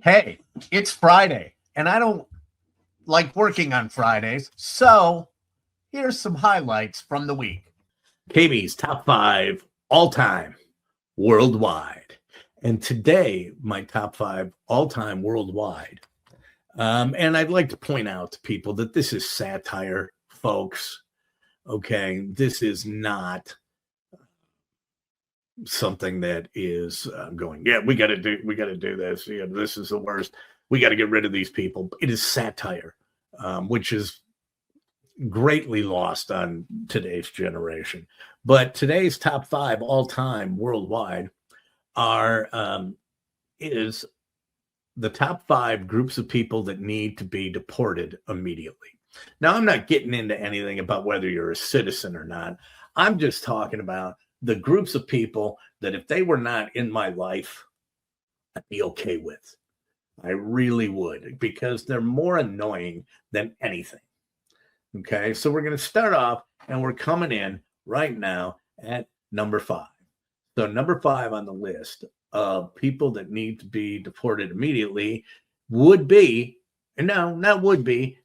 Hey, it's Friday, and I don't like working on Fridays, so here's some highlights from the week. KB's top 5 all time worldwide. And today, my top 5 all time worldwide. And I'd like to point out to people that this is satire, folks. Okay. This is not something that is going, yeah, we got to do this. Yeah, this is the worst. We got to get rid of these people. It is satire, which is greatly lost on today's generation. But today's top 5 all time worldwide is the top 5 groups of people that need to be deported immediately. Now, I'm not getting into anything about whether you're a citizen or not. I'm just talking about the groups of people that if they were not in my life, I'd be okay with. I really would, because they're more annoying than anything. Okay, so we're going to start off, and we're coming in right now at number 5. So number 5 on the list of people that need to be deported immediately would be, no, not would be,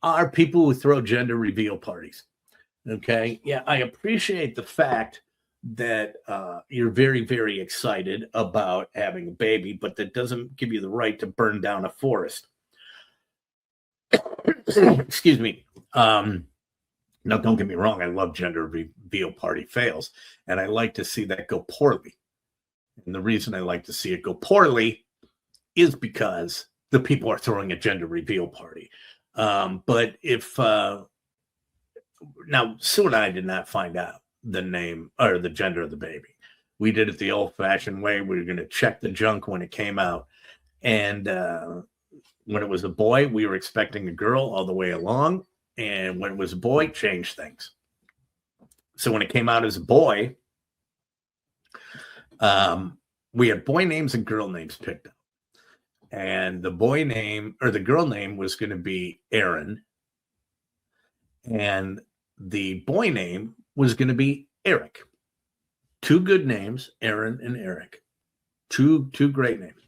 are people who throw gender reveal parties. Okay, yeah, I appreciate the fact that you're very, very excited about having a baby, but that doesn't give you the right to burn down a forest. Excuse me. Now, don't get me wrong. I love gender reveal party fails, and I like to see that go poorly. And the reason I like to see it go poorly is because the people are throwing a gender reveal party. But if now, Sue and I did not find out the name or the gender of the baby. We did it the old-fashioned way. We were going to check the junk when it came out, and when it was a boy, we were expecting a girl all the way along. And when it was a boy, changed things. So when it came out as a boy, we had boy names and girl names picked up. And the boy name or the girl name was going to be Aaron. And the boy name was going to be Eric. 2 good names, Aaron and Eric. Two great names.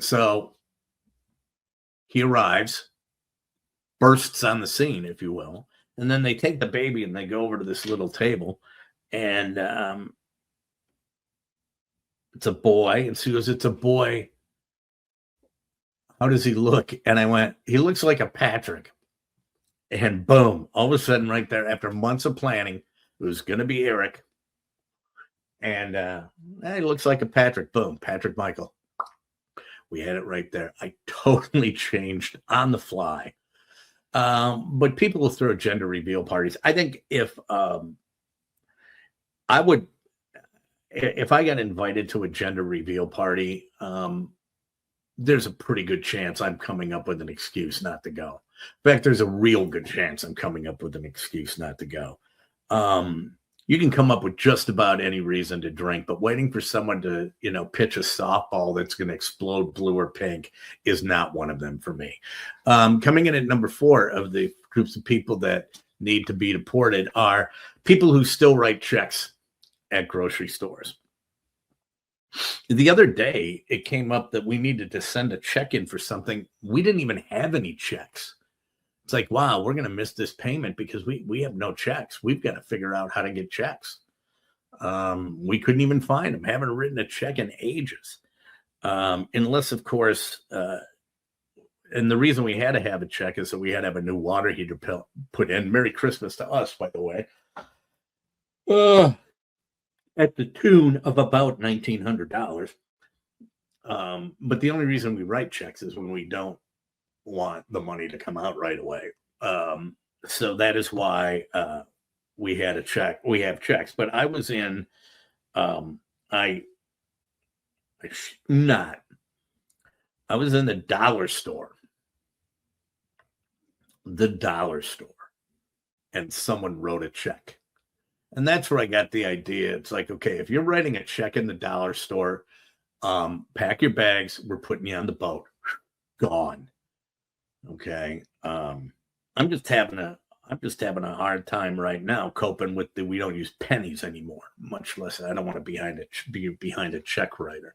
So he arrives, bursts on the scene, if you will, and then they take the baby and they go over to this little table, and it's a boy, and she goes, "It's a boy. How does he look?" And I went, "He looks like a Patrick." And boom, all of a sudden, right there, after months of planning, it was going to be Eric, and he looks like a Patrick. Boom, Patrick Michael. We had it right there. I totally changed on the fly. But people will throw gender reveal parties. I think if I got invited to a gender reveal party, there's a pretty good chance I'm coming up with an excuse not to go. In fact, there's a real good chance I'm coming up with an excuse not to go. You can come up with just about any reason to drink, but waiting for someone to, pitch a softball that's going to explode blue or pink is not one of them for me. Coming in at number 4 of the groups of people that need to be deported are people who still write checks at grocery stores. The other day, it came up that we needed to send a check in for something. We didn't even have any checks. It's like, wow, we're going to miss this payment because we have no checks. We've got to figure out how to get checks. We couldn't even find them. Haven't written a check in ages. Unless, of course, and the reason we had to have a check is that we had to have a new water heater put in. Merry Christmas to us, by the way. At the tune of about $1,900. But the only reason we write checks is when we don't want the money to come out right away. So that is why we had a check. We have checks. But I was in, I was in the dollar store. And someone wrote a check. And that's where I got the idea. It's like, okay, if you're writing a check in the dollar store, pack your bags. We're putting you on the boat. Gone. Okay. I'm just having a hard time right now coping with we don't use pennies anymore, much less I don't want to be behind a check writer.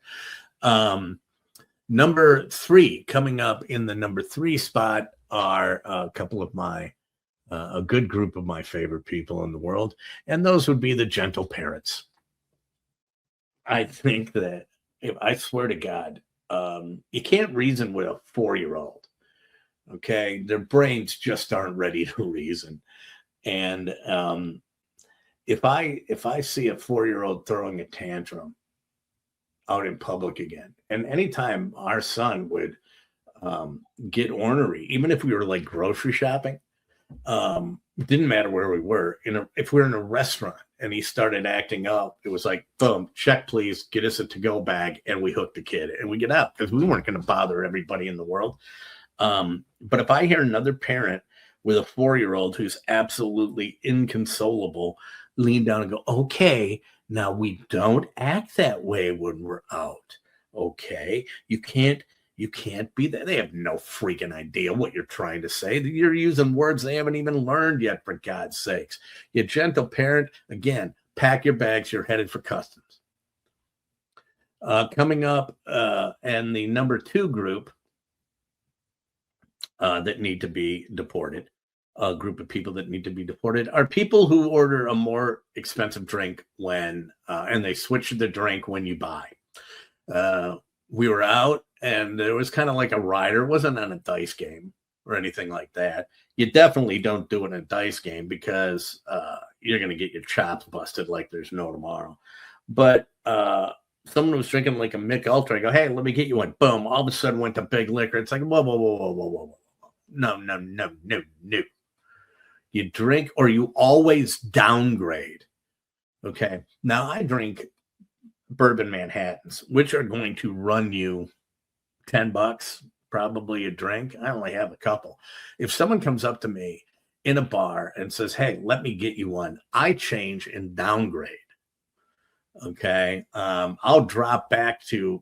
Number 3, coming up in the number 3 spot are a couple of a good group of my favorite people in the world, and those would be the gentle parents. I think that, I swear to God, you can't reason with a 4-year-old. Okay, their brains just aren't ready to reason, and if I see a 4-year-old throwing a tantrum out in public again, and anytime our son would get ornery, even if we were like grocery shopping, it didn't matter where we were. If we were in a restaurant and he started acting up, it was like, boom, check please, get us a to-go bag, and we hooked the kid and we get out because we weren't going to bother everybody in the world. But if I hear another parent with a 4-year-old who's absolutely inconsolable lean down and go, okay, now we don't act that way when we're out. Okay, you can't be that. They have no freaking idea what you're trying to say. You're using words they haven't even learned yet, for God's sakes. You gentle parent, again, pack your bags, you're headed for customs. Coming up, and the number 2 group that need to be deported, a group of people that need to be deported, are people who order a more expensive drink when, and they switch the drink when you buy. We were out, and there was kind of like a rider. It wasn't on a dice game or anything like that. You definitely don't do it in a dice game because you're going to get your chops busted like there's no tomorrow. But someone was drinking like a Mick Ultra. I go, hey, let me get you one. Boom. All of a sudden went to big liquor. It's like, whoa, whoa, whoa, whoa, whoa, whoa, whoa. No. You drink, or you always downgrade. Okay. Now I drink bourbon Manhattans, which are going to run you $10 probably a drink. I only have a couple. If someone comes up to me in a bar and says, hey, let me get you one, I change and downgrade. Okay. I'll drop back to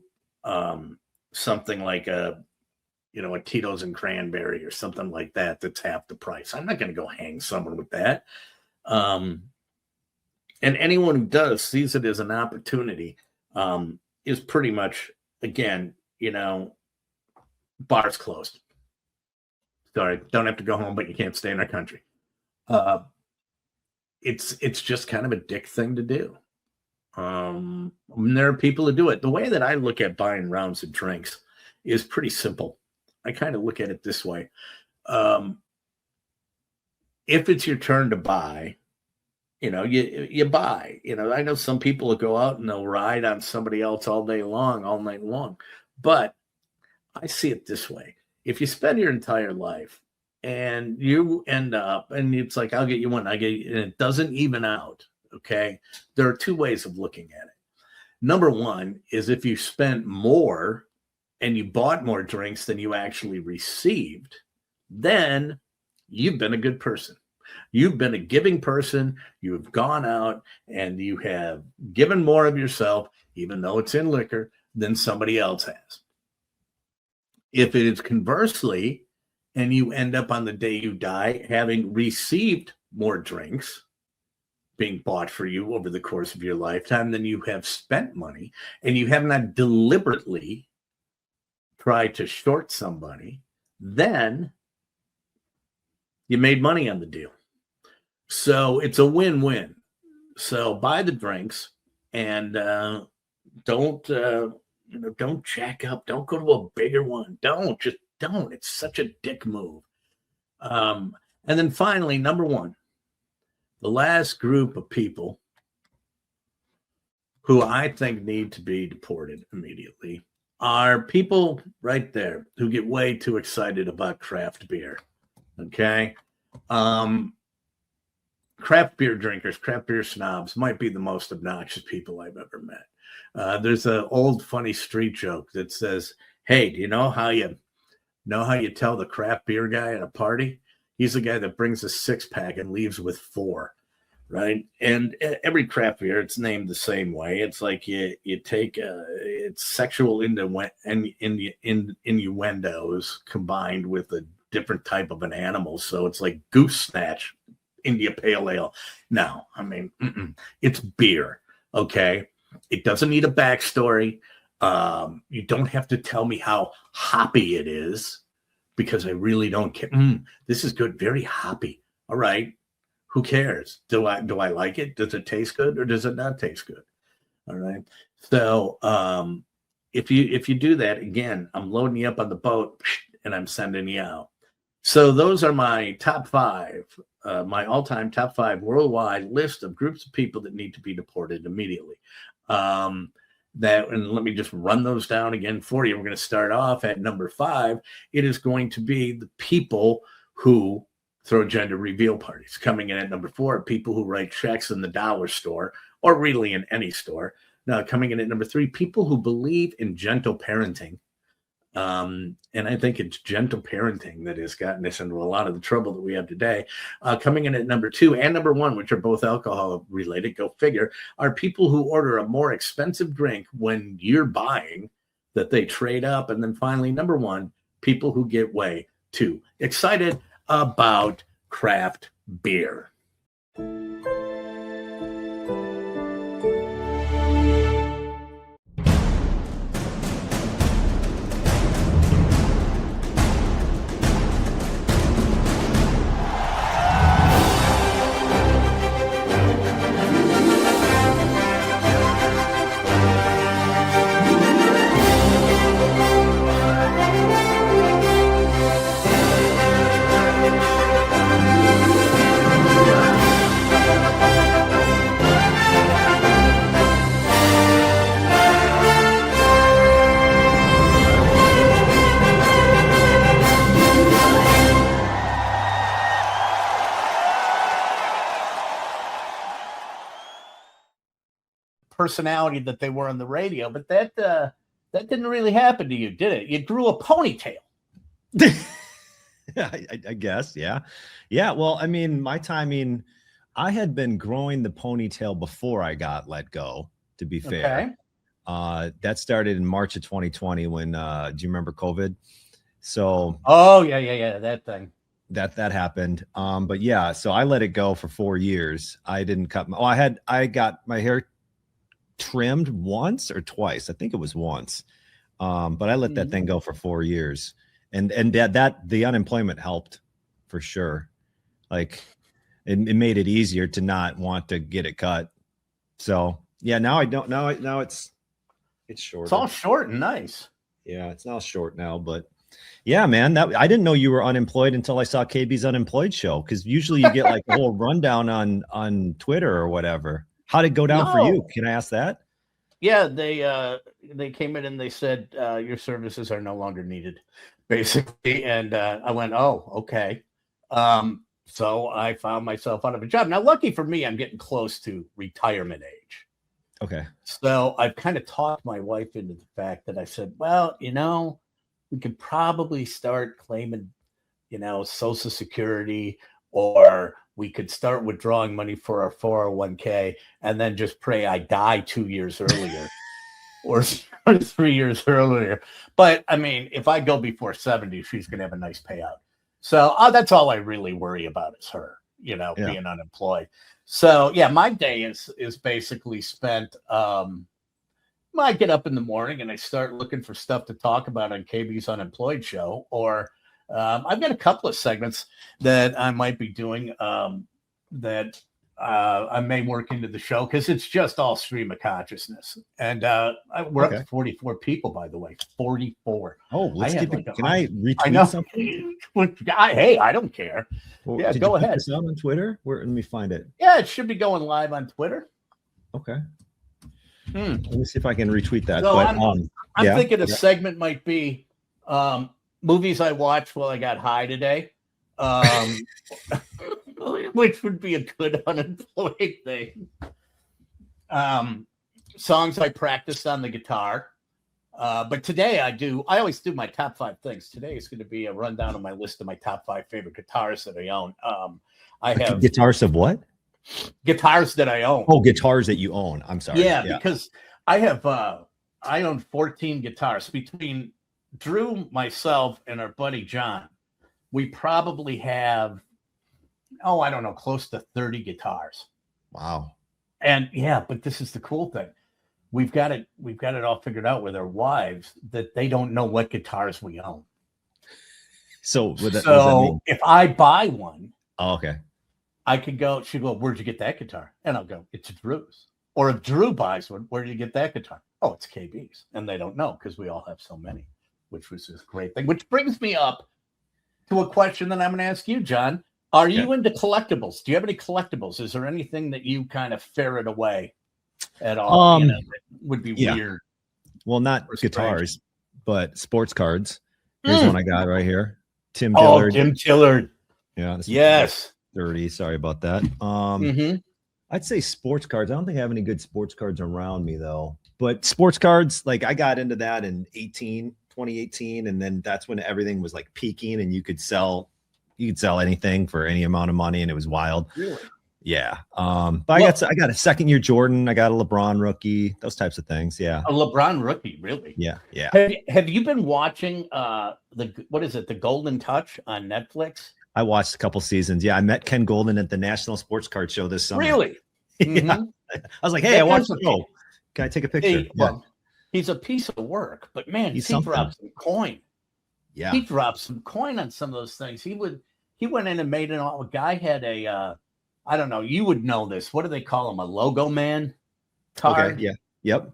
something like a Tito's and cranberry or something like that that's half the price. I'm not going to go hang someone with that. And anyone who does sees it as an opportunity, is pretty much, again, bars closed. Sorry, don't have to go home, but you can't stay in our country. It's just kind of a dick thing to do. And there are people who do it. The way that I look at buying rounds of drinks is pretty simple. I kind of look at it this way. If it's your turn to buy, you buy. I know some people will go out and they'll ride on somebody else all night long. But I see it this way. If you spend your entire life and you end up, and it's like, I'll get you one, and it doesn't even out, okay? There are 2 ways of looking at it. Number 1 is if you spent more and you bought more drinks than you actually received, then you've been a good person. You've been a giving person. You've gone out and you have given more of yourself, even though it's in liquor, than somebody else has. If it is conversely, and you end up on the day you die having received more drinks being bought for you over the course of your lifetime than you have spent money, and you have not deliberately tried to short somebody, then you made money on the deal. So it's a win-win. So buy the drinks and don't jack up. Don't go to a bigger one. Don't. It's such a dick move. And then finally, number 1, the last group of people who I think need to be deported immediately are people right there who get way too excited about craft beer. Okay. Craft beer drinkers, craft beer snobs might be the most obnoxious people I've ever met. There's an old funny street joke that says, hey, do you know how you tell the craft beer guy at a party? He's the guy that brings a 6-pack and leaves with 4, right? And every craft beer, it's named the same way. It's like you take it's sexual innuendos combined with a different type of an animal. So it's like Goose Snatch, India Pale Ale. No, I mean, it's beer, okay? It doesn't need a backstory. You don't have to tell me how hoppy it is, because I really don't care. This is good, very hoppy. All right, who cares? Do I like it? Does it taste good or does it not taste good? All right. So if you do that, again, I'm loading you up on the boat and I'm sending you out. So those are my top 5, my all-time top 5 worldwide list of groups of people that need to be deported immediately. And let me just run those down again for you. We're going to start off at number 5. It is going to be the people who throw gender reveal parties. Coming in at number 4, people who write checks in the dollar store, or really in any store. Now, coming in at number 3, people who believe in gentle parenting. And I think it's gentle parenting that has gotten us into a lot of the trouble that we have today. Coming in at number 2 and number 1, which are both alcohol related, go figure, are people who order a more expensive drink when you're buying, that they trade up. And then finally, number 1, people who get way too excited about craft beer. Personality that they were on the radio, but that didn't really happen to you, did it? You grew a ponytail. I guess, yeah. Well, I mean, my timing, I had been growing the ponytail before I got let go, to be fair. Okay. That started in March of 2020 when do you remember COVID? So yeah, that thing. That happened. But yeah, so I let it go for 4 years. I didn't cut I got my hair trimmed once or twice. I think it was once. But I let that thing go for 4 years. And that the unemployment helped for sure. Like it made it easier to not want to get it cut. So yeah, now I don't. Now it's short. It's all short and nice. Yeah, it's now short now. But yeah, man, I didn't know you were unemployed until I saw KB's Unemployed show, because usually you get like a whole rundown on Twitter or whatever. How did it go down for you? Can I ask that? Yeah, they came in and they said your services are no longer needed, basically. And I went, oh, okay. So I found myself out of a job. Now, lucky for me, I'm getting close to retirement age. Okay. So I've kind of talked my wife into the fact that I said, well, we could probably start claiming, Social Security, or we could start withdrawing money for our 401k and then just pray I die 2 years earlier or 3 years earlier. But I mean, if I go before 70, she's going to have a nice payout. So that's all I really worry about is her, being unemployed. So yeah, my day is basically spent. I get up in the morning and I start looking for stuff to talk about on KB's Unemployed show, or I've got a couple of segments that I might be doing that I may work into the show, because it's just all stream of consciousness. And we're up to 44 people, by the way. 44. Oh, let's keep it. Can I retweet something? Hey, I don't care. Well, yeah, go ahead. This out on Twitter? Let me find it. Yeah, it should be going live on Twitter. Okay. Let me see if I can retweet that. So I'm thinking a segment might be movies I watched while I got high today, which would be a good unemployed thing. Songs I practiced on the guitar. But today I always do my top 5 things. Today is going to be a rundown of my list of my top 5 favorite guitars that I own. I have guitars of what? Guitars that I own. Oh, guitars that you own. I'm sorry. Yeah, because I have I own 14 guitars. Between Drew, myself, and our buddy John, we probably have I don't know, close to 30 guitars. Wow. And yeah, but this is the cool thing. we've got it all figured out with our wives that they don't know what guitars we own. So what does that So mean? if I buy one, Oh, okay. I could go, she'd go, where'd you get that guitar? And I'll go, it's Drew's. Or if Drew buys one, where did you get that guitar? Oh, it's KB's. And they don't know because we all have so many, which was this great thing. Which brings me up to a question that I'm going to ask you, John. Are you into collectibles? Do you have any collectibles? Is there anything that you kind of ferret away at all? That would be weird. Well, not guitars, but sports cards. Here's one I got right here. Tim Dillard. Tim Dillard. Yeah. Yes. 30. Sorry about that. I'd say sports cards. I don't think I have any good sports cards around me though. But sports cards, like I got into that in 2018, and then that's when everything was like peaking, and you could sell anything for any amount of money, and it was wild. Really? Yeah. But I got a second year Jordan. I got a LeBron rookie. Those types of things. Yeah. A LeBron rookie, really? Yeah. Yeah. Have you been watching the Golden Touch on Netflix? I watched a couple seasons. Yeah, I met Ken Golden at the National Sports Card Show this summer. Really? Yeah. I was like, hey, I watched the show. Can I take a picture? Well, he's a piece of work, but man, he dropped some coin. Yeah. He dropped some coin on some of those things. He went in and made it all. A guy had a I don't know, you would know this. What do they call him? A logo man card? Okay, yeah. Yep.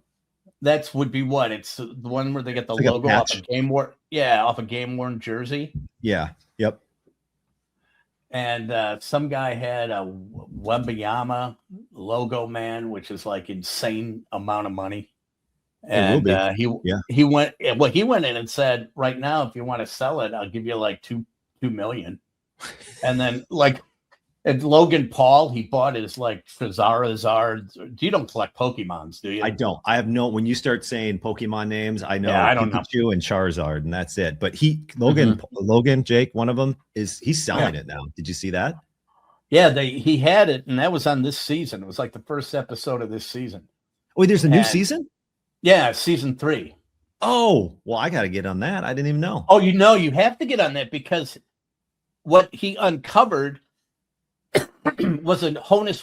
That's would be what? It's the one where they get the logo off a game worn. Yeah, off a game worn jersey. Yeah. Yep. And some guy had a Wembayama logo man, which is like insane amount of money. And he went in and said, right now, if you want to sell it, I'll give you like $2 million. And then and Logan Paul, he bought his like Charizard. You don't collect Pokemons, do you? I don't. I have no. When you start saying Pokemon names, I know Pikachu and Charizard, and that's it. But Logan, Jake, one of them he's selling it now. Did you see that? Yeah, he had it, and that was on this season. It was like the first episode of this season. Wait, there's a new season? Yeah, season 3. Oh, well, I got to get on that. I didn't even know. Oh, you have to get on that because what he uncovered was a Honus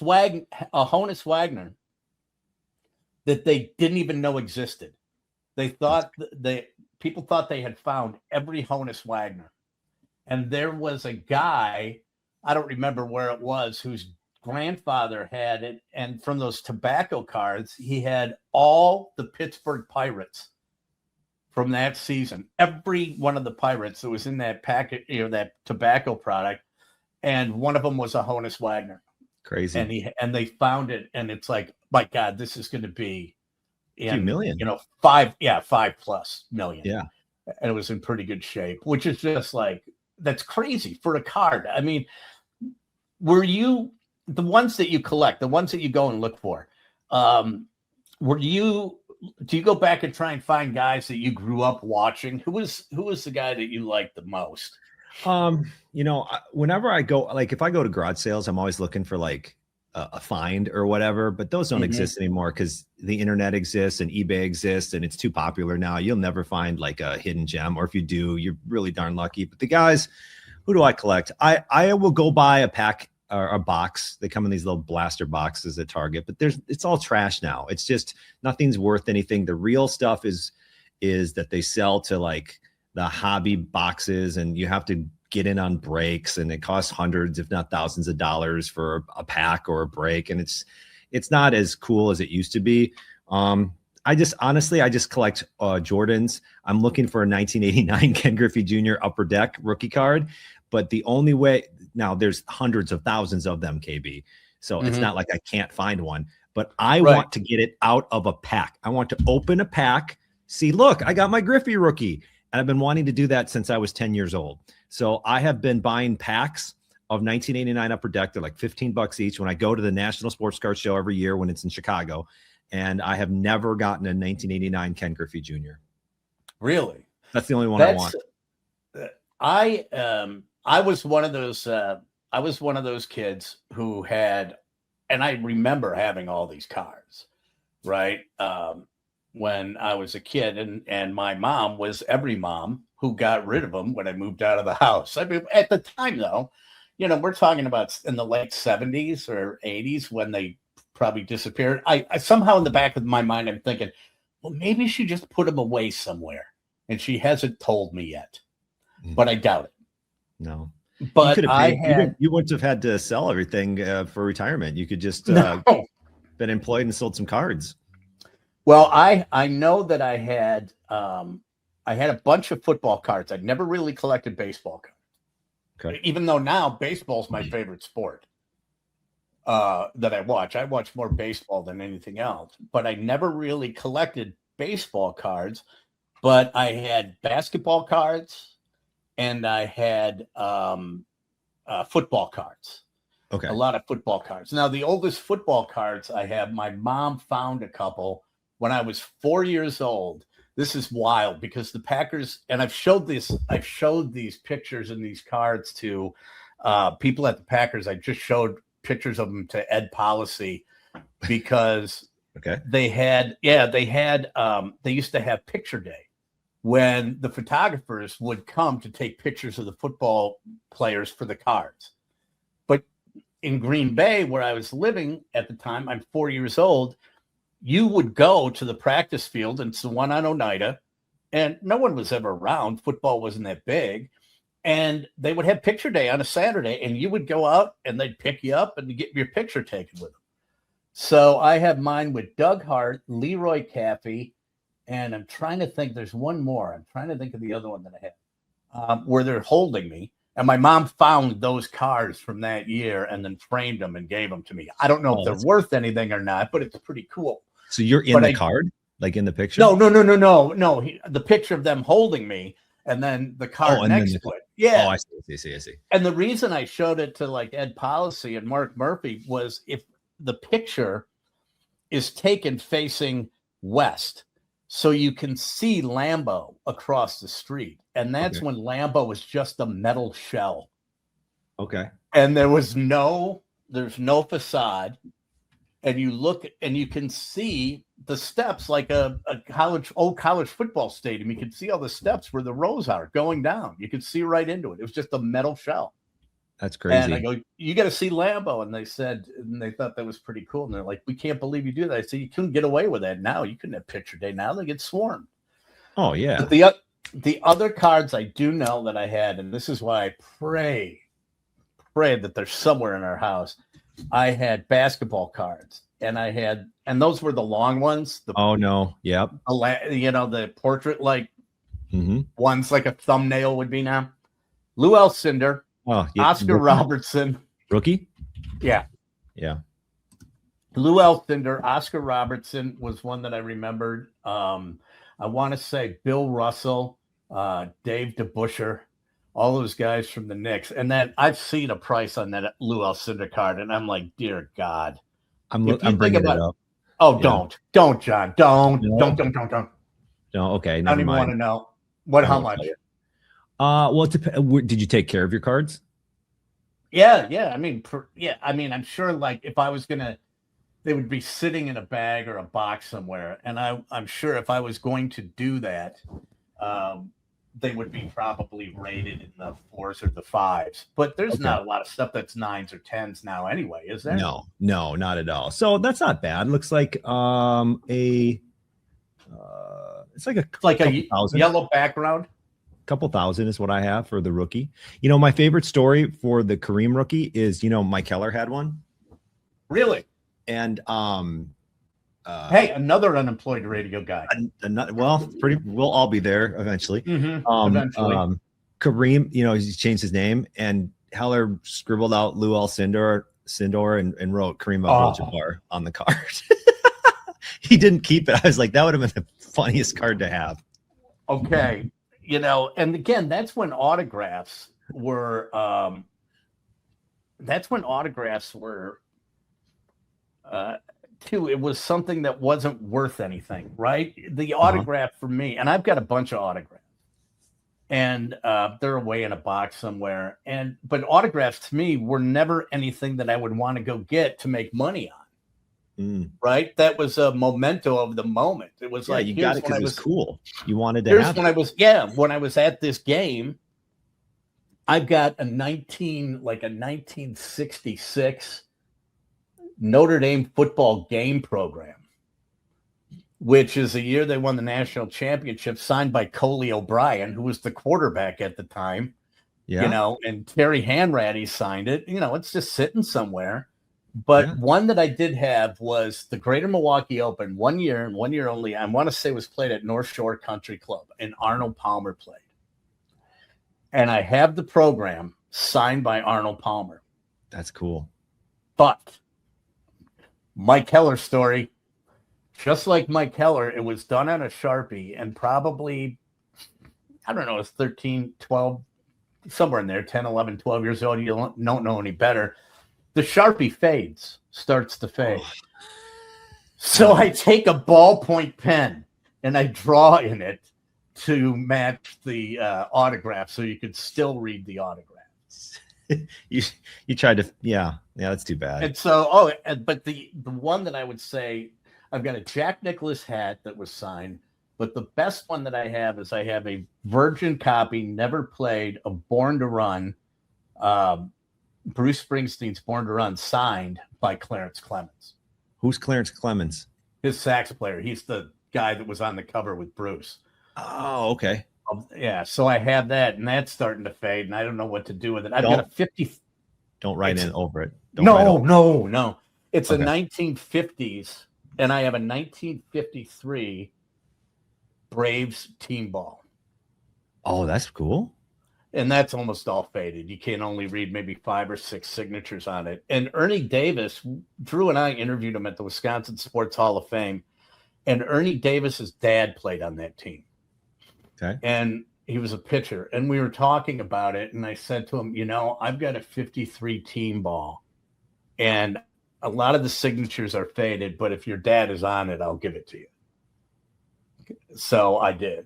Wagner that they didn't even know existed. They thought people thought they had found every Honus Wagner, and there was a guy, I don't remember where it was, whose grandfather had it, and from those tobacco cards, he had all the Pittsburgh Pirates from that season. Every one of the Pirates that was in that packet, that tobacco product. And one of them was a Honus Wagner. Crazy. And they found it, and it's like, my God, this is going to be a few million. 5+ million. Yeah. And it was in pretty good shape, which is just like, that's crazy for a card. I mean, were you the ones that you collect, the ones that you go and look for? Do you go back and try and find guys that you grew up watching? Who was the guy that you liked the most? Whenever I go, like if I go to garage sales, I'm always looking for like a find or whatever, but those don't exist anymore because the internet exists and eBay exists and it's too popular now. You'll never find like a hidden gem, or if you do, you're really darn lucky. But the guys, who do I collect? I will go buy a pack or a box. They come in these little blaster boxes at Target, but it's all trash now. It's just nothing's worth anything. The real stuff is that they sell to like the hobby boxes, and you have to get in on breaks, and it costs hundreds, if not thousands of dollars for a pack or a break. And it's not as cool as it used to be. I just collect Jordans. I'm looking for a 1989 Ken Griffey Jr. Upper Deck rookie card, but the only way now, there's hundreds of thousands of them, KB. So it's not like I can't find one, but I want to get it out of a pack. I want to open a pack, see, look, I got my Griffey rookie. And I've been wanting to do that since I was 10 years old. So I have been buying packs of 1989 Upper Deck. They're like $15 each when I go to the National Sports Card Show every year when it's in Chicago. And I have never gotten a 1989 Ken Griffey Jr. Really? That's the only one I want. I was one of those kids who had, and I remember having all these cards, right? When I was a kid, and my mom was every mom who got rid of them when I moved out of the house. I mean, at the time though, we're talking about in the late 70s or 80s when they probably disappeared. I somehow in the back of my mind, I'm thinking, well, maybe she just put them away somewhere, and she hasn't told me yet. But I doubt it. No. But you could have paid, you wouldn't have had to sell everything for retirement. You could just been employed and sold some cards. Well, I know that I had a bunch of football cards. I'd never really collected baseball cards. Okay. Even though now baseball's my favorite sport that I watch. I watch more baseball than anything else. But I never really collected baseball cards. But I had basketball cards and I had football cards. Okay. A lot of football cards. Now, the oldest football cards I have, my mom found a couple when I was 4 years old. This is wild because the Packers, and I've showed these pictures and these cards to people at the Packers. I just showed pictures of them to Ed Policy because they used to have picture day when the photographers would come to take pictures of the football players for the cards. But in Green Bay, where I was living at the time, I'm 4 years old, you would go to the practice field, and it's the one on Oneida, and no one was ever around. Football wasn't that big. And they would have picture day on a Saturday, and you would go out, and they'd pick you up and get your picture taken with them. So I have mine with Doug Hart, Leroy Caffey, and I'm trying to think. There's one more. I'm trying to think of the other one that I have, where they're holding me. And my mom found those cards from that year and then framed them and gave them to me. I don't know if they're worth anything or not, but it's pretty cool. So you're in the card, like in the picture? No. The picture of them holding me and then the card next to it. Yeah. Oh, I see. And the reason I showed it to like Ed Policy and Mark Murphy was if the picture is taken facing west, so you can see Lambeau across the street. And that's when Lambeau was just a metal shell. Okay. And there's no facade. And you look and you can see the steps like a old college football stadium. You can see all the steps where the rows are going down. You can see right into it. It was just a metal shell. That's crazy. And I go, you got to see Lambeau. And they thought that was pretty cool. And they're like, we can't believe you do that. I said, you couldn't get away with that now. You couldn't have picture day now. They get swarmed. Oh, yeah. But the other cards I do know that I had, and this is why I pray that they're somewhere in our house. I had basketball cards, and those were the long ones. Oh no, yep. The portrait like ones like a thumbnail would be now. Lou Alcindor, Oscar Robertson, rookie. Yeah. Lou Alcindor, Oscar Robertson was one that I remembered. I want to say Bill Russell, Dave DeBuscher, all those guys from the Knicks. And then I've seen a price on that Lou Alcindor card, and I'm like, dear God. I'm bringing it up. Oh, yeah. Don't, John. Don't. No, okay. I don't even want to know. How much? Well, did you take care of your cards? Yeah. I mean, I'm sure like if I was going to, they would be sitting in a bag or a box somewhere. And I'm sure if I was going to do that, they would be probably rated in the 4s or the 5s. But there's not a lot of stuff that's 9s or 10s now anyway, is there? No, not at all. So that's not bad. Looks like it's like a yellow background. Couple thousand is what I have for the rookie. My favorite story for the Kareem rookie is, Mike Keller had one. Really? And hey, another unemployed radio guy. We'll all be there eventually. Eventually. Kareem, he's changed his name, and Heller scribbled out Lou Alcindor and wrote Kareem Abdul-Jabbar on the card. He didn't keep it. I was like, that would have been the funniest card to have. Okay. And again, that's when autographs were too, it was something that wasn't worth anything, right? The autograph for me, and I've got a bunch of autographs, and they're away in a box somewhere. But autographs to me were never anything that I would want to go get to make money on. Right? That was a memento of the moment. It was like, you got it because it was cool. You wanted to have it. When I was at this game, I've got a 1966 Notre Dame football game program, which is the year they won the national championship, signed by Coley O'Brien, who was the quarterback at the time. Yeah. And Terry Hanratty signed it. It's just sitting somewhere. But one that I did have was the Greater Milwaukee Open 1 year and 1 year only. I want to say was played at North Shore Country Club, and Arnold Palmer played. And I have the program signed by Arnold Palmer. That's cool. But Mike Keller story, just like Mike Keller, it was done on a Sharpie, and probably, I don't know, it's 13, 12, somewhere in there, 10, 11, 12 years old. You don't know any better. The Sharpie fades, starts to fade. Oh. So I take a ballpoint pen and I draw in it to match the autograph, so you could still read the autographs. you tried to, yeah, that's too bad. And so, but the one that I would say, I've got a Jack Nicklaus hat that was signed, but the best one that I have is I have a virgin copy, never played, of Born to Run, Bruce Springsteen's Born to Run, signed by Clarence Clemens. Who's Clarence Clemens? His sax player. He's the guy that was on the cover with Bruce. Oh, okay. Yeah, so I have that, and that's starting to fade, and I don't know what to do with it. I've got a 50. Don't write in over it. No. It's a 1950s, and I have a 1953 Braves team ball. Oh, that's cool. And that's almost all faded. You can only read maybe 5 or 6 signatures on it. And Ernie Davis, Drew and I interviewed him at the Wisconsin Sports Hall of Fame, and Ernie Davis's dad played on that team. Okay. And he was a pitcher, and we were talking about it, and I said to him, I've got a 53 team ball, and a lot of the signatures are faded, but if your dad is on it, I'll give it to you. So I did.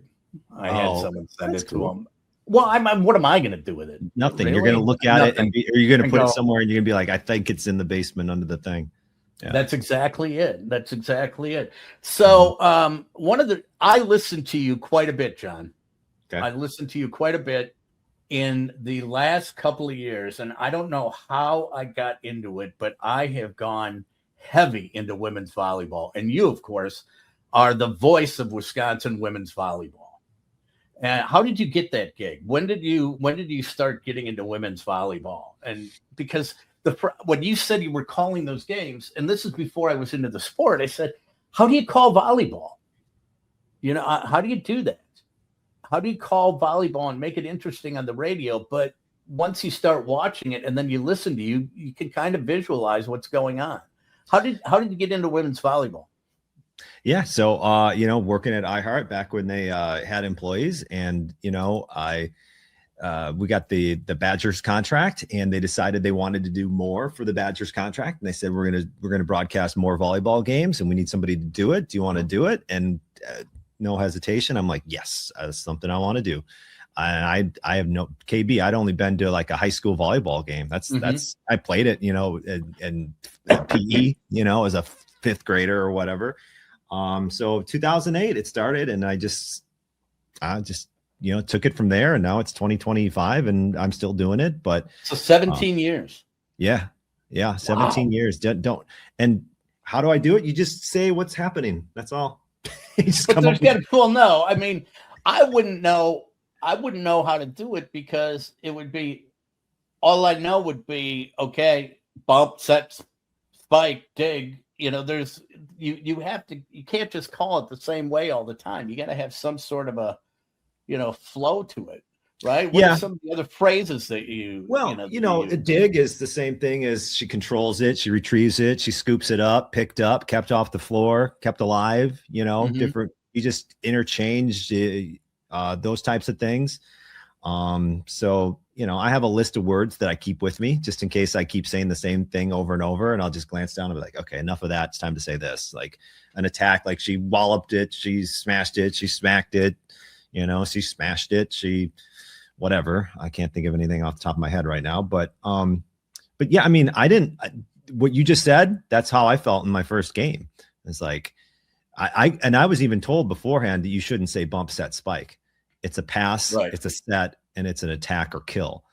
I had someone send it to him. Well, what am I going to do with it? Nothing. Really? You're going to look at it, and you're going to put it somewhere, and you're going to be like, I think it's in the basement under the thing. Yeah. That's exactly it. So I listened to you quite a bit, John. Okay. I listened to you quite a bit in the last couple of years, and I don't know how I got into it, but I have gone heavy into women's volleyball. And you, of course, are the voice of Wisconsin women's volleyball. And how did you get that gig? When did you start getting into women's volleyball? And because when you said you were calling those games, and this is before I was into the sport, I said, how do you call volleyball? How do you do that? How do you call volleyball and make it interesting on the radio? But once you start watching it and then you listen to you can kind of visualize what's going on. How did you get into women's volleyball? Yeah. So, working at iHeart back when they had employees, and, we got the Badgers contract, and they decided they wanted to do more for the Badgers contract. And they said, we're going to broadcast more volleyball games, and we need somebody to do it. Do you want to do it? And no hesitation, I'm like, yes, that's something I want to do. And I have no KB. I'd only been to like a high school volleyball game. That's I played it, in PE, as a 5th grader or whatever. So 2008 it started, and I just took it from there, and now it's 2025 and I'm still doing it. But so 17 years. Yeah. 17 years. Don't. And how do I do it? You just say what's happening. That's all. No, I mean, I wouldn't know how to do it, because it would be, all I know would be, okay, bump, set, spike, dig. You can't just call it the same way all the time. You got to have some sort of a, flow to it, right? What are some of the other phrases that you? Well, a dig is the same thing as she controls it, she retrieves it, she scoops it up, picked up, kept off the floor, kept alive. Different. You just interchange those types of things. So, I have a list of words that I keep with me just in case I keep saying the same thing over and over, and I'll just glance down and be like, okay, enough of that. It's time to say this. Like an attack, like she walloped it, she smashed it, she smacked it, she smashed it, she whatever. I can't think of anything off the top of my head right now, but yeah, I mean, what you just said, that's how I felt in my first game. It's like, I was even told beforehand that you shouldn't say bump, set, spike. It's a pass, right. It's a set, and it's an attack or kill.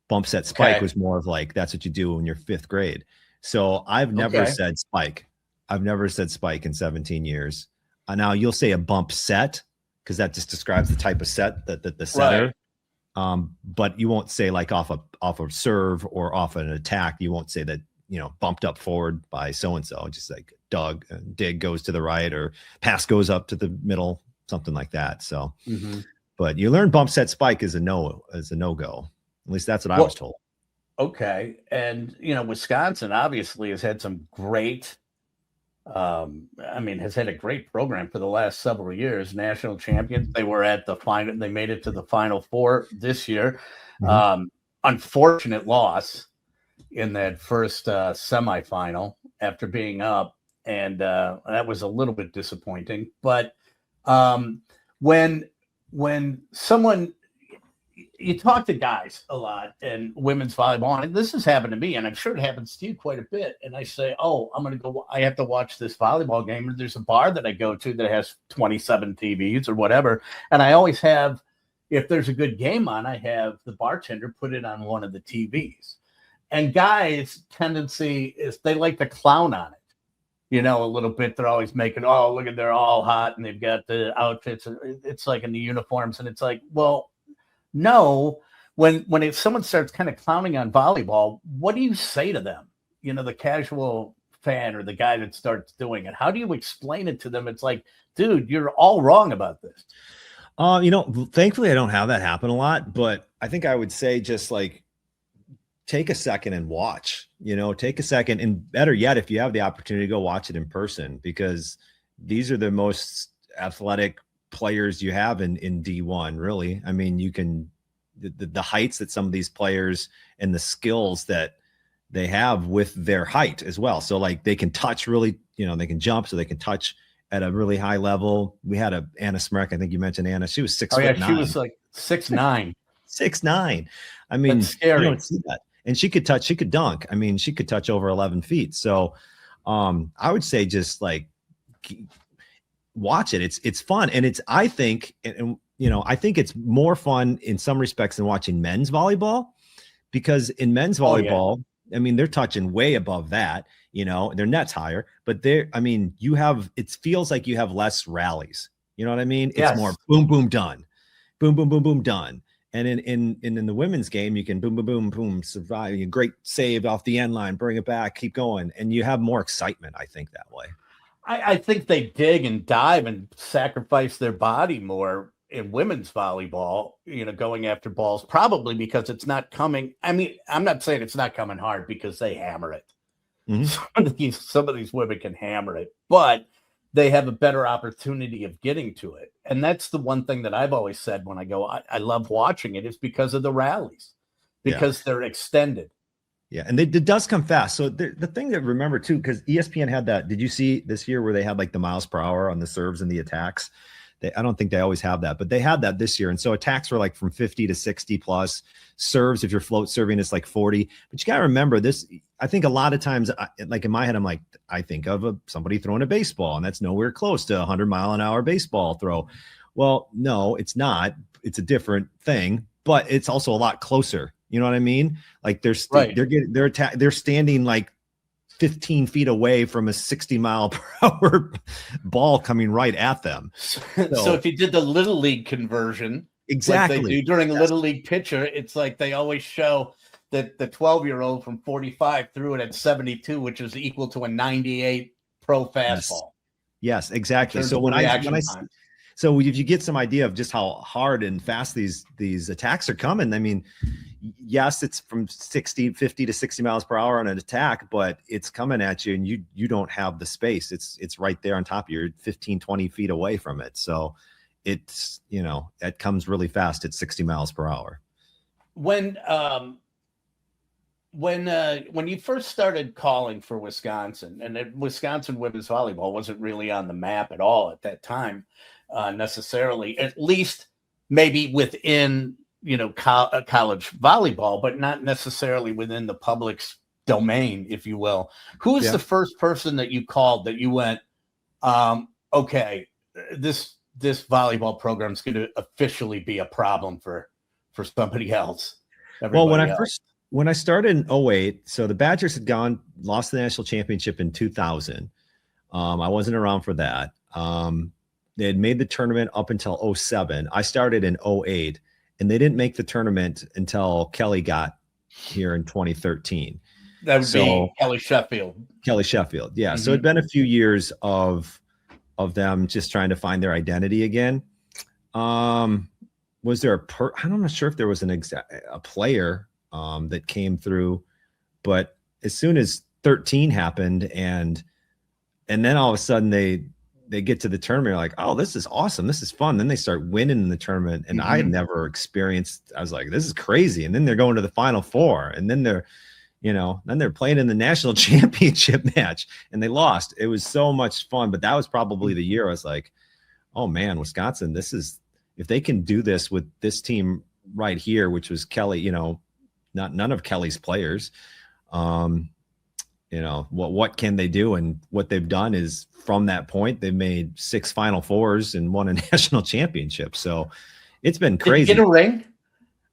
Bump, set, spike was more of like, that's what you do when you're 5th grade. So I've never Okay. said spike. I've never said spike in 17 years. Now you'll say a bump set because that just describes the type of set that the setter. Right. But you won't say like off a serve or off an attack. You won't say that, bumped up forward by so and so. Just like dig goes to the right or pass goes up to the middle, something like that. So, but you learn bump set spike is a no go. At least that's what I was told. Okay. And, Wisconsin obviously has had some great, has had a great program for the last several years, national champions. They were at the final. They made it to the Final Four this year. Unfortunate loss in that first semifinal after being up. And that was a little bit disappointing. But when someone, you talk to guys a lot in women's volleyball, and this has happened to me, and I'm sure it happens to you quite a bit. And I say, I have to watch this volleyball game. And there's a bar that I go to that has 27 TVs or whatever. And I always have, if there's a good game on, I have the bartender put it on one of the TVs. And guys' tendency is they like to clown on it. A little bit. They're always making, look at, they're all hot and they've got the outfits. It's like in the uniforms. And it's like, well, no, when someone starts kind of clowning on volleyball, what do you say to them? The casual fan or the guy that starts doing it. How do you explain it to them? It's like, dude, you're all wrong about this. Thankfully I don't have that happen a lot, but I think I would say just like take a second and watch, take a second, and better yet, if you have the opportunity to go watch it in person, because these are the most athletic players you have in D1, really. I mean, you can, the heights that some of these players and the skills that they have with their height as well. So like they can touch really, they can jump, so they can touch at a really high level. We had Anna Smrek. I think you mentioned Anna. She was 6'9". She was like 6'9". 6'9". I mean, that's scary. You don't see that. And she could dunk. I mean, she could touch over 11 feet. So I would say just like watch it. It's fun. And I think it's more fun in some respects than watching men's volleyball, because in men's volleyball, I mean, they're touching way above that, their net's higher, but it feels like you have less rallies. You know what I mean? It's more boom, boom, done. Boom, boom, boom, boom, done. And in the women's game, you can boom, boom, boom, boom, survive. You great save off the end line, bring it back, keep going. And you have more excitement, I think, that way. I think they dig and dive and sacrifice their body more in women's volleyball, going after balls, probably because it's not coming. I mean, I'm not saying it's not coming hard, because they hammer it. Some of these women can hammer it, but they have a better opportunity of getting to it. And that's the one thing that I've always said when I go, I love watching it, is because of the rallies, because they're extended. Yeah, and it does come fast. So the thing to remember too, because ESPN had that. Did you see this year where they had like the miles per hour on the serves and the attacks? I don't think they always have that, but they had that this year. And so attacks were like from 50 to 60 plus. Serves, if you're float serving, it's like 40. But you got to remember this. I think a lot of times, like in my head, I'm like, I think of somebody throwing a baseball, and that's nowhere close to a 100-mile-an-hour baseball throw. Well, no, it's not. It's a different thing, but it's also a lot closer. You know what I mean? Like they're standing like 15 feet away from a 60-mile-per-hour ball coming right at them. So if you did the Little League conversion, exactly, like they do during a Little League pitcher, it's like they always show that the 12-year-old from 45 threw it at 72, which is equal to a 98 pro fastball. Yes, exactly. So so if you get some idea of just how hard and fast these attacks are coming, I mean, yes, it's from 50 to 60 miles per hour on an attack, but it's coming at you and you don't have the space. It's right there on top of you. You're 15, 20 feet away from it. So it's, it comes really fast at 60 miles per hour. When you first started calling for Wisconsin, and Wisconsin women's volleyball wasn't really on the map at all at that time, necessarily, at least maybe within college volleyball, but not necessarily within the public's domain, if you will. Who is the first person that you called that you went, okay, this volleyball program is going to officially be a problem for somebody else? Well, when I first when I started in '08, so the Badgers had lost the national championship in 2000. I wasn't around for that. They had made the tournament up until '07. I started in '08, and they didn't make the tournament until Kelly got here in 2013. That would be Kelly Sheffield. Kelly Sheffield, yeah. So it'd been a few years of them just trying to find their identity again. Was there I'm not sure if there was a player that came through, but as soon as 13 happened and then all of a sudden they get to the tournament, like, oh, this is awesome, this is fun. Then they start winning in the tournament, and I had never experienced. I was like, this is crazy. And then they're going to the Final Four, and then they're playing in the national championship match, and they lost. It was so much fun, but that was probably the year I was like, oh man, Wisconsin, if they can do this with this team right here, which was Kelly, none of Kelly's players, what can they do? And what they've done is, from that point, they've made 6 Final Fours and won a national championship. So it's been crazy. Did you get a ring?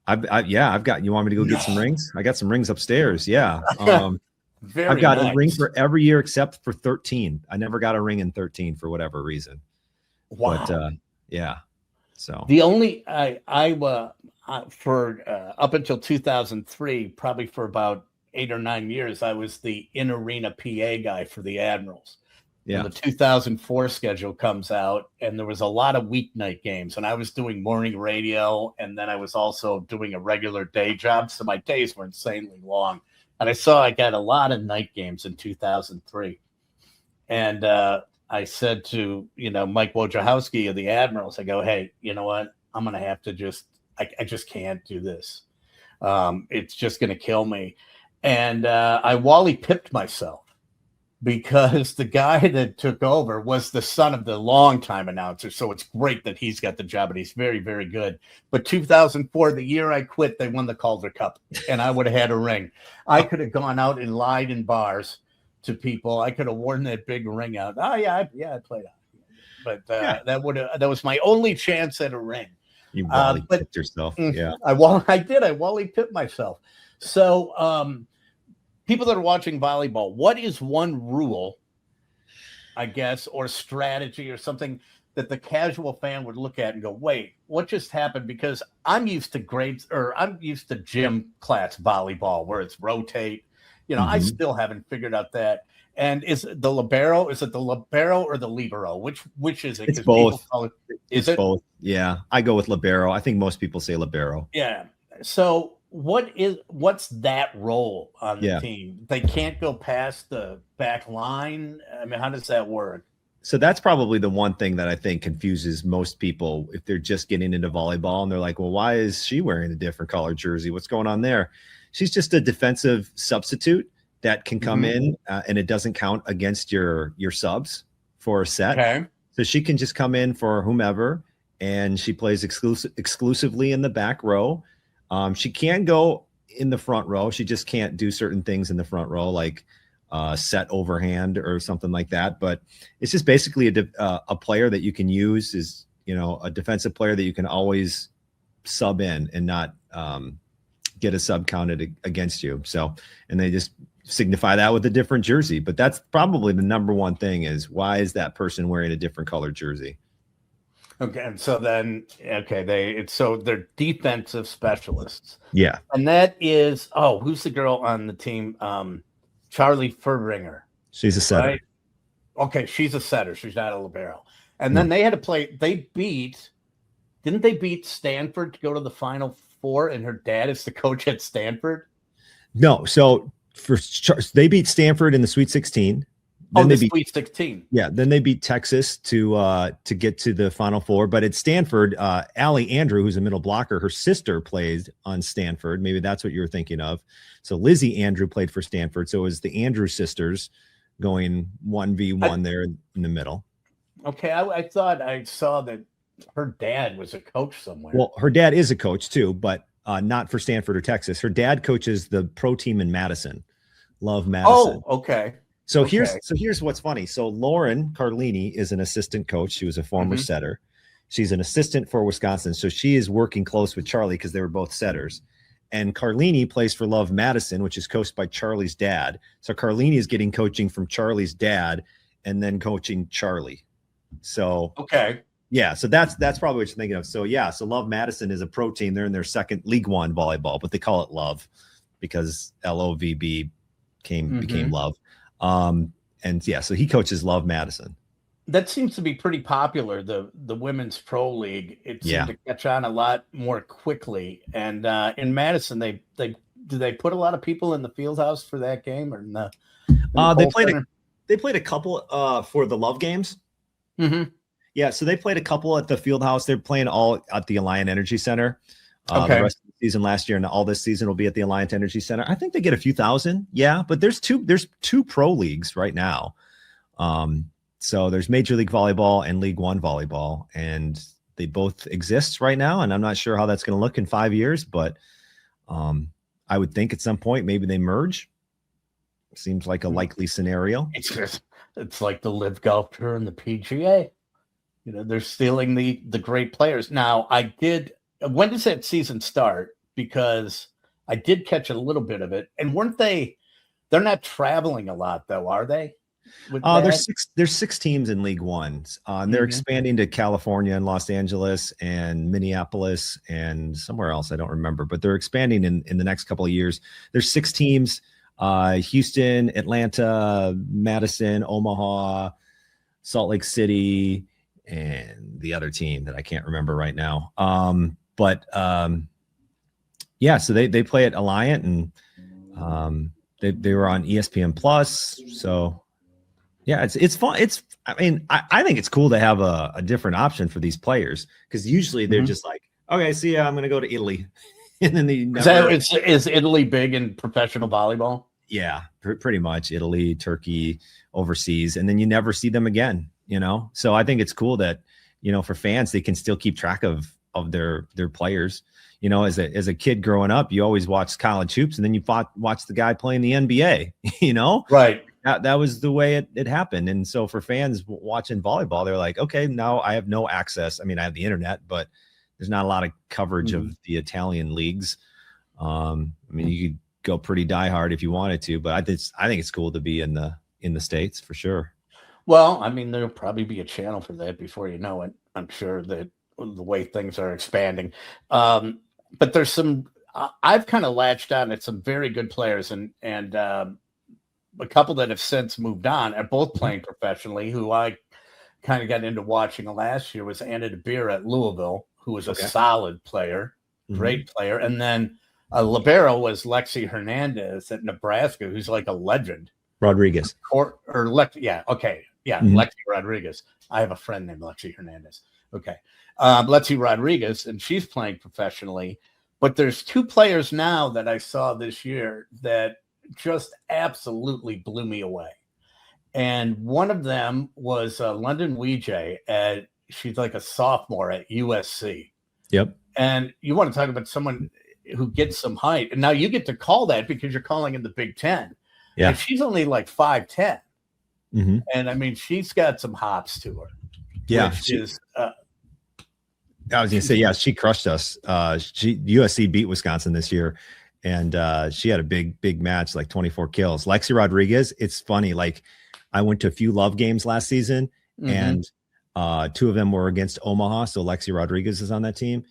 I've got. You want me to go get some rings? I got some rings upstairs. Yeah. I've got a ring for every year except for 13. I never got a ring in 13 for whatever reason. Wow. But yeah. So the only for up until 2003, probably for about 8 or 9 years, I was the in-arena PA guy for the Admirals. Yeah. And the 2004 schedule comes out, and there was a lot of weeknight games, and I was doing morning radio, and then I was also doing a regular day job, so my days were insanely long. And I got a lot of night games in 2003. And I said to, Mike Wojciechowski of the Admirals, I go, hey, you know what? I'm going to have to I just can't do this. It's just going to kill me. And I Wally pipped myself, because the guy that took over was the son of the longtime announcer. So it's great that he's got the job, and he's very, very good. But 2004, the year I quit, they won the Calder Cup, and I would have had a ring. I could have gone out and lied in bars to people. I could have worn that big ring out. Oh yeah, I played out. But that was my only chance at a ring. You Wally pipped yourself. Yeah, I did. I Wally pipped myself. So people that are watching volleyball, what is one rule, I guess, or strategy or something that the casual fan would look at and go, wait, what just happened? Because I'm used to gym class volleyball where it's rotate. I still haven't figured out that. And is it the libero or the libero? Which is it? It's both. Is it both? Yeah, I go with libero. I think most people say libero. Yeah. So what's that role on the team? They can't go past the back line. I mean, how does that work? So that's probably the one thing that I think confuses most people if they're just getting into volleyball, and they're like, well, why is she wearing a different color jersey? What's going on there? She's just a defensive substitute that can come in and it doesn't count against your subs for a set. Okay. So she can just come in for whomever, and she plays exclusively in the back row. She can go in the front row. She just can't do certain things in the front row, like set overhand or something like that. But it's just basically a player that you can use is, a defensive player that you can always sub in and not get a sub counted against you. So, and they just signify that with a different jersey. But that's probably the number one thing is, why is that person wearing a different colored jersey? Okay, and so then, they're defensive specialists. Yeah. And that is, who's the girl on the team? Charlie Furbringer. She's a setter. Right? Okay, she's a setter. She's not a libero. And then they had to play, didn't they beat Stanford to go to the Final Four, and her dad is the coach at Stanford? No, so they beat Stanford in the Sweet 16. Then they beat Sweet 16. Yeah, then they beat Texas to get to the Final Four. But at Stanford, Allie Andrew, who's a middle blocker, her sister played on Stanford. Maybe that's what you were thinking of. So Lizzie Andrew played for Stanford. So it was the Andrew sisters going 1v1 there in the middle. Okay, I thought I saw that her dad was a coach somewhere. Well, her dad is a coach too, but not for Stanford or Texas. Her dad coaches the pro team in Madison. Love Madison. Oh, okay. So here's what's funny. So Lauren Carlini is an assistant coach. She was a former setter. She's an assistant for Wisconsin. So she is working close with Charlie because they were both setters. and Carlini plays for Love Madison, which is coached by Charlie's dad. So Carlini is getting coaching from Charlie's dad and then coaching Charlie. So Okay. yeah, so that's probably what you're thinking of. So yeah, so Love Madison is a pro team. They're in their second League One volleyball, but they call it Love because LOVB became Love. And yeah, so he coaches Love Madison. That seems to be pretty popular. The women's pro league. It seemed to catch on a lot more quickly. And in Madison, they put a lot of people in the field house for that game, or in the they played a couple for the Love games. Mm-hmm. Yeah, so they played a couple at the field house. They're playing all at the Alliant Energy Center. Okay. The rest of the season last year and all this season will be at the Alliant Energy Center. I think they get a few thousand. Yeah, but there's two pro leagues right now. So there's Major League Volleyball and League One Volleyball, and they both exist right now. And I'm not sure how that's going to look in 5 years, but I would think at some point maybe they merge. Seems like a likely scenario. It's like the Live Golf Tour and the PGA. You know, they're stealing the great players. Now, when does that season start? Because I did catch a little bit of it. And they're not traveling a lot though, are they? There's six teams in League One. They're expanding to California and Los Angeles and Minneapolis and somewhere else. I don't remember, but they're expanding in the next couple of years. There's 6 teams, Houston, Atlanta, Madison, Omaha, Salt Lake City, and the other team that I can't remember right now. Yeah, so they play at Alliant, and they were on ESPN Plus. So yeah, it's fun. I think it's cool to have a different option for these players, because usually they're just like, okay, see ya, I'm going to go to Italy. And then is Italy big in professional volleyball? Yeah, pretty much Italy, Turkey, overseas, and then you never see them again. You know, so I think it's cool that, you know, for fans, they can still keep track of their players. You know, as a kid growing up, you always watched college hoops, and then you watch the guy playing the NBA. You know, right? That was the way it happened. And so for fans watching volleyball, they're like, okay, now I have no access. I mean, I have the internet, but there's not a lot of coverage of the Italian leagues. I mean, you could go pretty diehard if you wanted to, but I think it's cool to be in the States for sure. Well, I mean, there'll probably be a channel for that before you know it. I'm sure that the way things are expanding. But there's I've kind of latched on at some very good players, and a couple that have since moved on are both playing professionally, who I kind of got into watching last year was Anna DeBeer at Louisville, who was a solid player, great player. And then libero was Lexi Hernandez at Nebraska, who's like a legend. Rodriguez. Lexi Rodriguez. I have a friend named Lexi Hernandez. Okay. Lexi Rodriguez, and she's playing professionally. But there's 2 players now that I saw this year that just absolutely blew me away. And one of them was London Weejay. She's like a sophomore at USC. Yep. And you want to talk about someone who gets some height. And now you get to call that because you're calling in the Big Ten. Yeah. And she's only like 5'10". And I mean, she's got some hops to her. Yeah. I was going to say, yeah, she crushed us. USC beat Wisconsin this year, and she had a big match, like 24 kills. Lexi Rodriguez, it's funny. Like, I went to a few Love games last season, and 2 of them were against Omaha. So Lexi Rodriguez is on that team.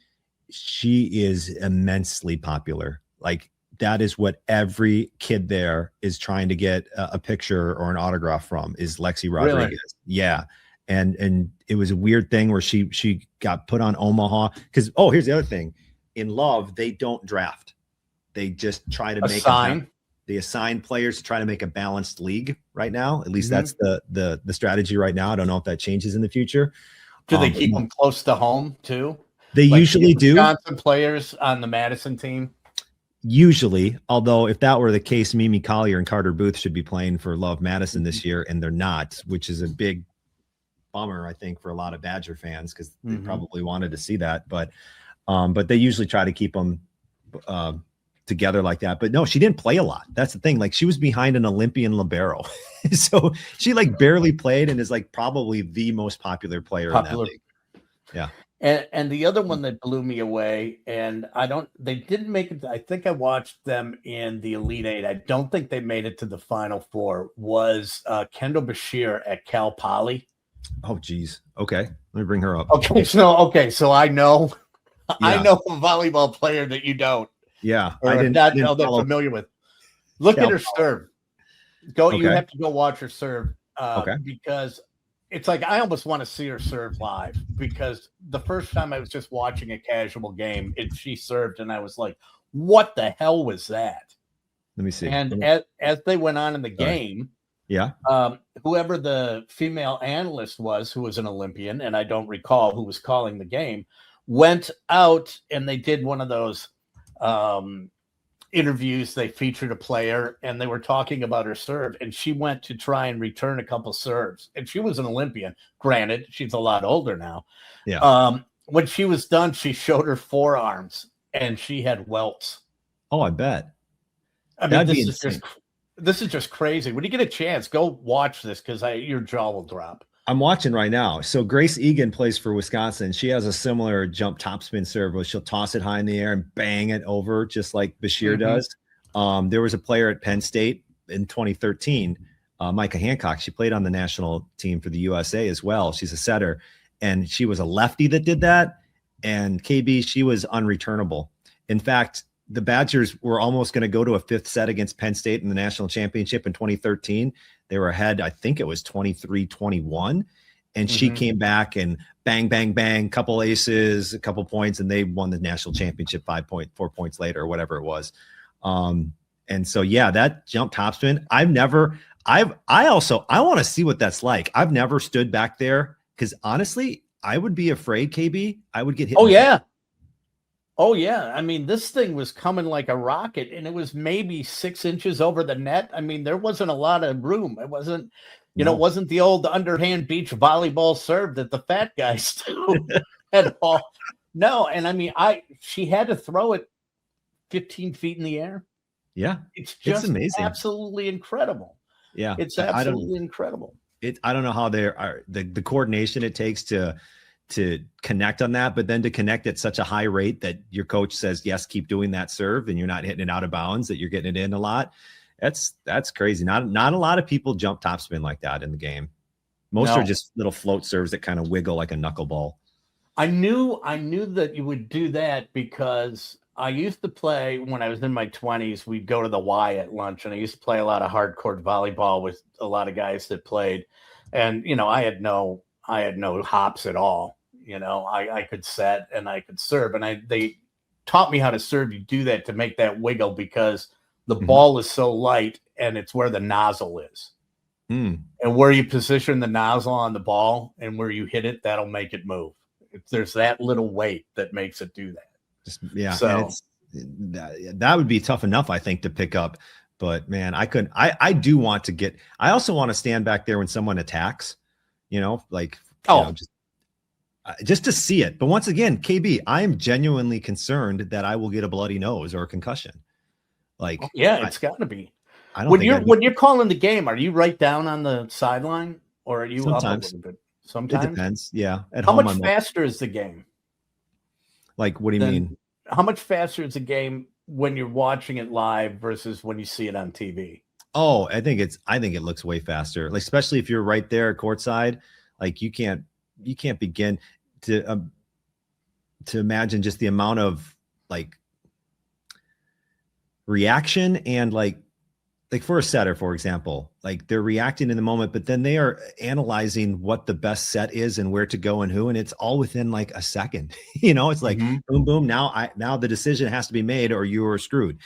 She is immensely popular. Like, that is what every kid there is trying to get a picture or an autograph from, is Lexi Rodriguez. Really? Yeah. And it was a weird thing where she got put on Omaha because, here's the other thing. In Love, they don't draft. They just try to they assign players to try to make a balanced league right now. At least that's the strategy right now. I don't know if that changes in the future. Do they keep them close to home too? They usually do. Wisconsin players on the Madison team? Usually, although if that were the case, Mimi Collier and Carter Booth should be playing for Love Madison this year, and they're not, which is a big bummer, I think, for a lot of Badger fans, because they probably wanted to see that. But they usually try to keep them together like that. But no, she didn't play a lot. That's the thing. Like, she was behind an Olympian libero. So she like barely played and is like probably the most popular player in that league. Yeah. And the other one that blew me away, and they didn't make it. I think I watched them in the Elite Eight. I don't think they made it to the Final Four. Was Kendall Bashir at Cal Poly? Oh, geez. Okay, let me bring her up. So I know, I Yeah. know a volleyball player that you don't. Yeah, Or I didn't know that follow familiar with. Look at her serve. You Okay. have to go watch her serve Okay. because it's like I almost want to see her serve live, because the first time I was just watching a casual game, she served, and I was like, "What the hell was that?" Let me see. And as they went on in the game, Yeah. whoever the female analyst was, who was an Olympian, and I don't recall who was calling the game, went out and they did one of those interviews. They featured a player and they were talking about her serve, and she went to try and return a couple serves, and she was an Olympian. Granted, she's a lot older now. Yeah. When she was done, she showed her forearms and she had welts. Oh, I bet. I mean, this is just crazy. When you get a chance, go watch this, because your jaw will drop. I'm watching right now. So Grace Egan plays for Wisconsin. She has a similar jump topspin serve where she'll toss it high in the air and bang it over, just like Bashir does. There was a player at Penn State in 2013, Micah Hancock. She played on the national team for the USA as well. She's a setter, and she was a lefty that did that. And KB, she was unreturnable. In fact, the Badgers were almost going to go to a fifth set against Penn State in the national championship in 2013. They were ahead, I think it was 23-21. And she came back and bang, bang, bang, couple aces, a couple points, and they won the national championship 4 points later, or whatever it was. And so, yeah, that jump topspin, I want to see what that's like. I've never stood back there, because honestly, I would be afraid, KB. I would get hit. Oh, yeah. I mean, this thing was coming like a rocket, and it was maybe 6 inches over the net. I mean, there wasn't a lot of room. It wasn't, it wasn't the old underhand beach volleyball serve that the fat guys do at all. No. And I mean, she had to throw it 15 feet in the air. Yeah. It's just amazing. Absolutely incredible. Yeah. It's absolutely incredible. I don't know how the coordination it takes to connect on that, but then to connect at such a high rate that your coach says, yes, keep doing that serve, and you're not hitting it out of bounds, that you're getting it in a lot. That's crazy. Not a lot of people jump topspin like that in the game. Most are just little float serves that kind of wiggle like a knuckleball. I knew that you would do that, because I used to play when I was in my 20s. We'd go to the Y at lunch, and I used to play a lot of hardcore volleyball with a lot of guys that played. And, I had no hops at all. I could set and I could serve, and they taught me how to serve. You do that to make that wiggle, because the ball is so light, and it's where the nozzle is. And where you position the nozzle on the ball and where you hit it, that'll make it move. There's that little weight that makes it do that. So that would be tough enough, I think, to pick up. But man, I do want to get. I also want to stand back there when someone attacks. Just to see it. But once again, KB, I am genuinely concerned that I will get a bloody nose or a concussion. It's got to be. When you're calling the game, are you right down on the sideline, or are you sometimes up a little bit? Sometimes it depends. Yeah. How much faster is the game? Like, what do you mean? How much faster is the game when you're watching it live versus when you see it on TV? Oh, I think it looks way faster. Like, especially if you're right there courtside, like you can't begin to imagine just the amount of like reaction, and like for a setter, for example, like they're reacting in the moment, but then they are analyzing what the best set is and where to go and who, and it's all within like a second. It's like boom, boom. Now the decision has to be made, or you are screwed.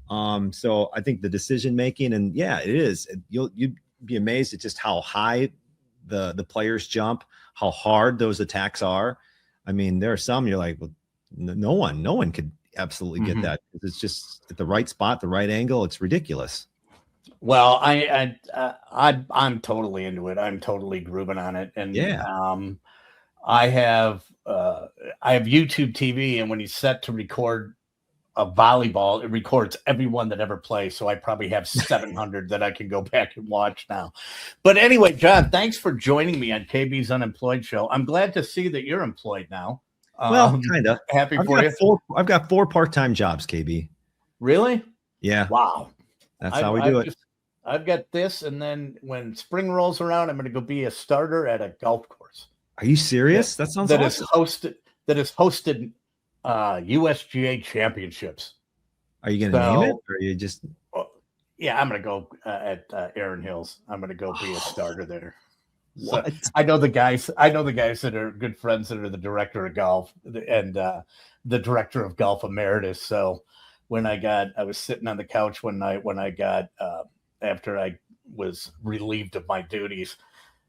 So I think the decision making, and yeah, it is. You'd be amazed at just how high the players jump, how hard those attacks are. I mean, there are some you're like, well, no one could absolutely get that. It's just at the right spot, the right angle. It's ridiculous. Well, I'm totally into it. I'm totally grooving on it, and I have YouTube TV, and when you set to record a volleyball, it records everyone that ever plays. So I probably have 700 that I can go back and watch now. But anyway, Jon, thanks for joining me on KB's Unemployed show. I'm glad to see that you're employed now. Well, kind of. Happy for you. I've got 4 part-time jobs, KB. Really? Yeah. Wow. That's how we do it. I've got this, and then when spring rolls around, I'm going to go be a starter at a golf course. Are you serious? That sounds awesome. That is hosted USGA championships. Are you going to name it, or are you just? Yeah, I'm going to go at Erin Hills. I'm going to go be a starter there. What? So I know the guys that are good friends that are the director of golf and the director of golf emeritus. So when I was sitting on the couch one night when I got after I was relieved of my duties,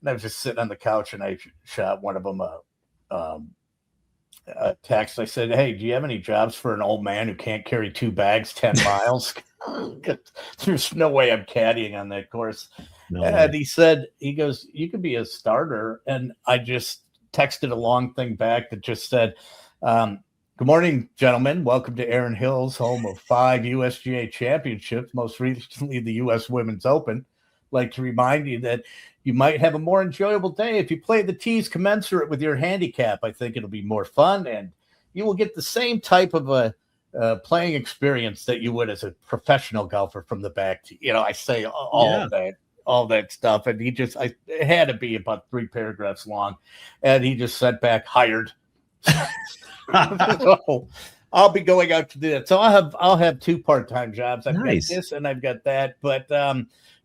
and I was just sitting on the couch, and I shot one of them a text. I said, "Hey, do you have any jobs for an old man who can't carry 2 bags 10 miles?" There's no way I'm caddying on that course. No And way. he goes, "You could be a starter." And I just texted a long thing back that just said, "Good morning, gentlemen. Welcome to Erin Hills, home of 5 USGA championships, most recently the U.S. Women's Open. I'd like to remind you that you might have a more enjoyable day if you play the tees commensurate with your handicap. I think it'll be more fun, and you will get the same type of a playing experience that you would as a professional golfer from the back tee." I say all that stuff, and it had to be about 3 paragraphs long, and he just sent back, "Hired." So I'll be going out to do that. So I'll have 2 part-time jobs. I've Nice. got this and I've got that. But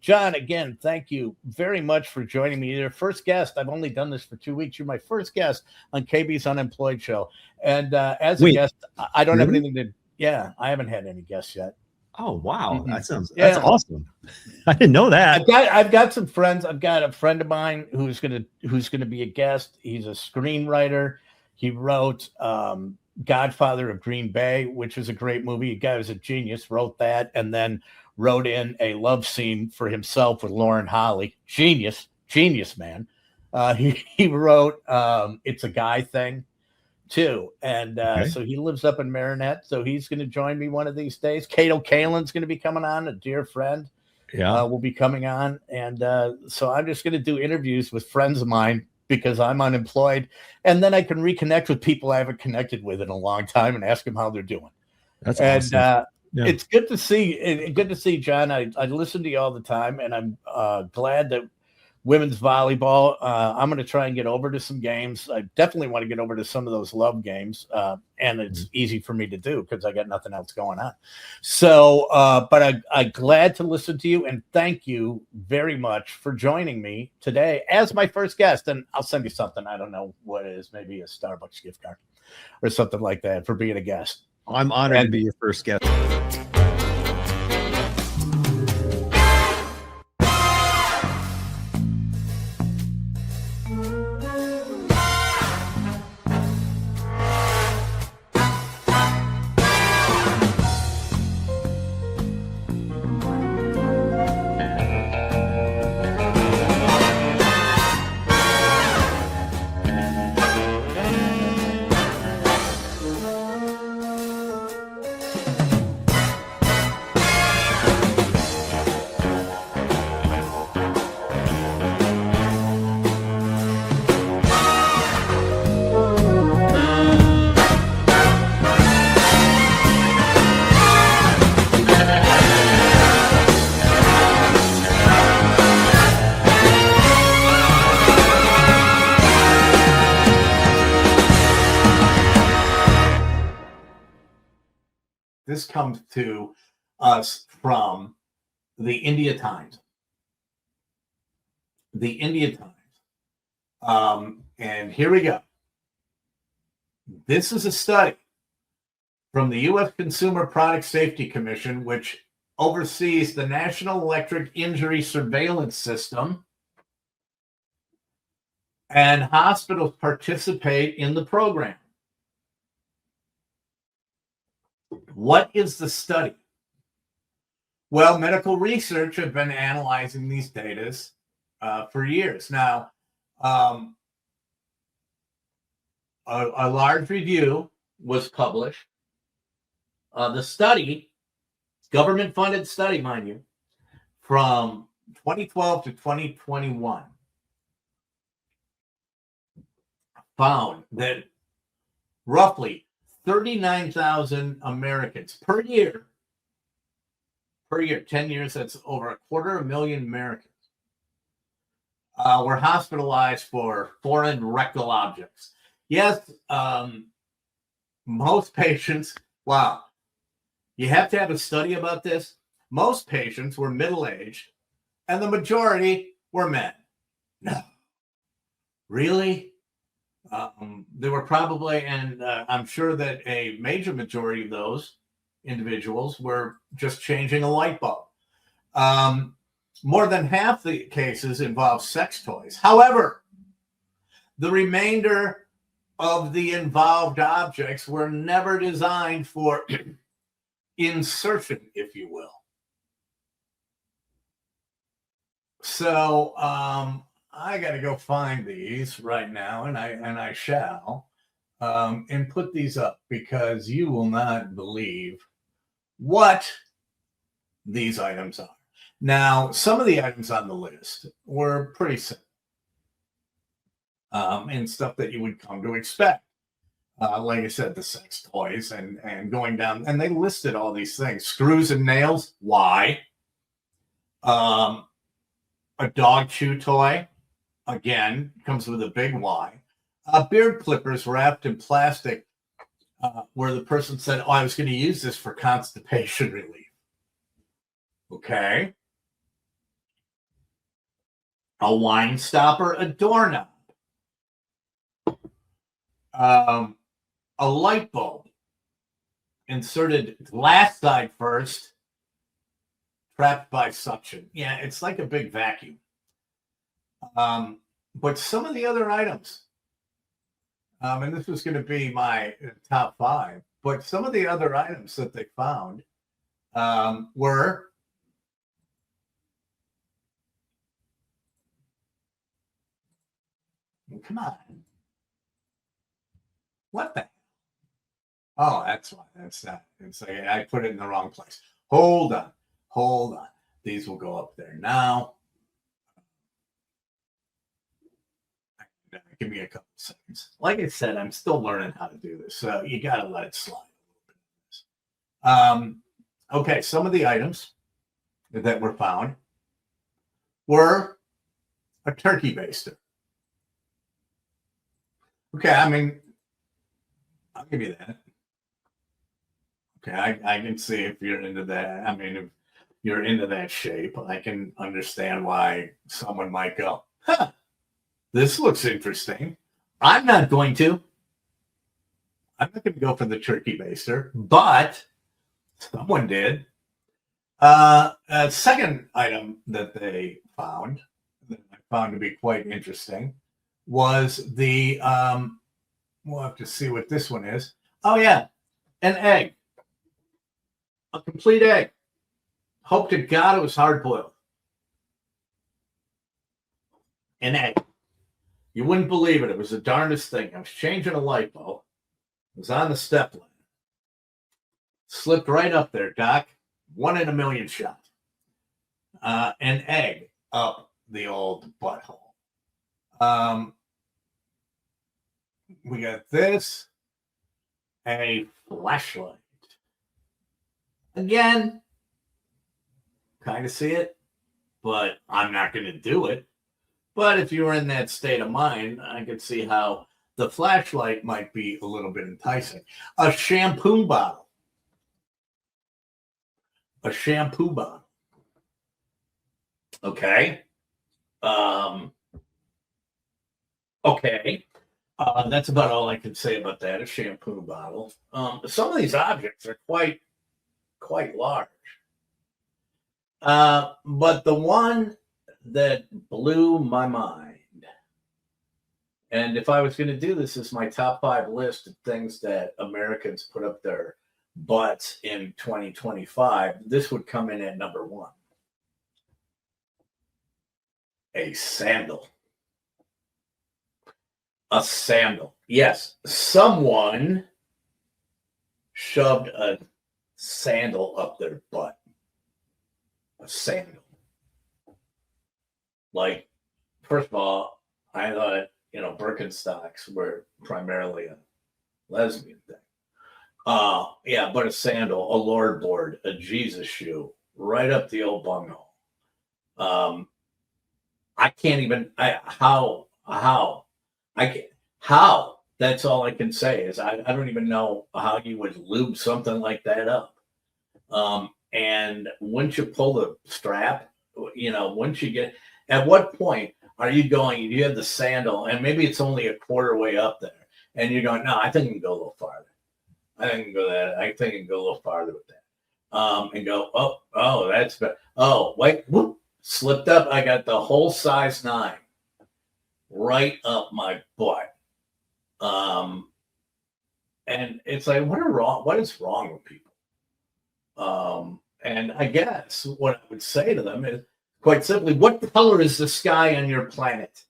Jon, again, thank you very much for joining me. You're your first guest. I've only done this for 2 weeks. You're my first guest on KB's Unemployed show. And as a guest, I don't have anything to. Yeah, I haven't had any guests yet. Oh wow, Mhm. that's awesome. I didn't know that. I've got some friends. I've got a friend of mine who's gonna be a guest. He's a screenwriter. He wrote Godfather of Green Bay, which is a great movie. The guy was a genius, wrote that, and then wrote in a love scene for himself with Lauren Holly. Genius, man. He wrote It's a Guy Thing too. And so he lives up in Marinette. So he's going to join me one of these days. Cato Kalin's going to be coming on, a dear friend. Yeah. Will be coming on. And so I'm just going to do interviews with friends of mine because I'm unemployed. And then I can reconnect with people I haven't connected with in a long time and ask them how they're doing. That's awesome. It's good to see, Jon. I listen to you all the time, and I'm glad that women's volleyball. I'm going to try and get over to some games. I definitely want to get over to some of those love games, and it's easy for me to do because I got nothing else going on. So, but I'm glad to listen to you, and thank you very much for joining me today as my first guest. And I'll send you something. I don't know what it is, maybe a Starbucks gift card or something like that for being a guest. I'm honored to be your first guest. This comes to us from the India Times. The India Times. And here we go. This is a study from the U.S. Consumer Product Safety Commission, which oversees the National Electric Injury Surveillance System. And hospitals participate in the program. What is the study? Well, medical research have been analyzing these data for years. Now, a large review was published. The study, government-funded study, mind you, from 2012 to 2021, found that roughly 39,000 Americans per year. Per year, 10 years, that's over 250,000 Americans were hospitalized for foreign rectal objects. Yes, most patients, wow, you have to have a study about this. Most patients were middle-aged, and the majority were men. No. Really? There were probably, and I'm sure that a major majority of those individuals were just changing a light bulb. More than half the cases involve sex toys. However, the remainder of the involved objects were never designed for insertion, if you will. So I got to go find these right now, and I shall, and put these up, because you will not believe what these items are. Now, some of the items on the list were pretty simple, and stuff that you would come to expect. Like I said, the sex toys and going down, and they listed all these things: screws and nails. Why? A dog chew toy, again, comes with a big Y. Beard clippers wrapped in plastic, where the person said, "Oh, I was going to use this for constipation relief." Okay. A wine stopper, a doorknob, a light bulb, inserted glass side first, trapped by suction. Yeah, it's like a big vacuum. But some of the other items, and this was going to be my top 5, but some of the other items that they found were come on. What the? Oh, that's why. That's not. It's like I put it in the wrong place. Hold on. Hold on. These will go up there now. Give me a couple seconds. Like I said, I'm still learning how to do this, so you got to let it slide a little bit. Okay, some of the items that were found were a turkey baster. Okay, I mean, I'll give you that. Okay, I can see if you're into that. I mean, if you're into that shape, I can understand why someone might go, huh, this looks interesting. I'm not going to. I'm not going to go for the turkey baster, but someone did. A second item that they found, that I found to be quite interesting, was the, we'll have to see what this one is. Oh, yeah, an egg. A complete egg. Hope to God it was hard boiled. An egg. You wouldn't believe it. It was the darndest thing. I was changing a light bulb. It was on the step ladder. Slipped right up there, Doc. 1 in a million shot. An egg up the old butthole. We got this. A flashlight. Again, kind of see it, but I'm not going to do it. But if you were in that state of mind, I could see how the flashlight might be a little bit enticing. A shampoo bottle. A shampoo bottle. Okay. Okay. That's about all I can say about that. A shampoo bottle. Some of these objects are quite large. But the one that blew my mind, and if I was going to do this as my top 5 list of things that Americans put up their butts in 2025, this would come in at number 1. A sandal. A sandal. Yes, someone shoved a sandal up their butt. A sandal. Like, first of all, I thought, Birkenstocks were primarily a lesbian thing. Yeah, but a sandal, a Lord board, a Jesus shoe, right up the old bunghole. I can't even. How That's all I can say is I don't even know how you would lube something like that up. And once you pull the strap, once you get, at what point are you going? You have the sandal, and maybe it's only a quarter way up there, and you're going, no, I think I can go a little farther. I think I can go a little farther with that. And go, that's better. Oh, wait, whoop, slipped up. I got the whole size 9 right up my butt. And it's like, what is wrong with people? And I guess what I would say to them is quite simply, what color is the sky on your planet?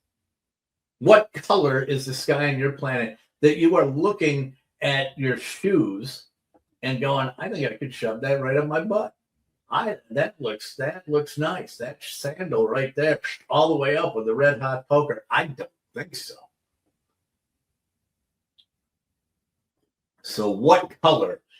What color is the sky on your planet that you are looking at your shoes and going, I think I could shove that right up my butt. That looks nice. That sandal right there, all the way up with the red hot poker. I don't think so. So what color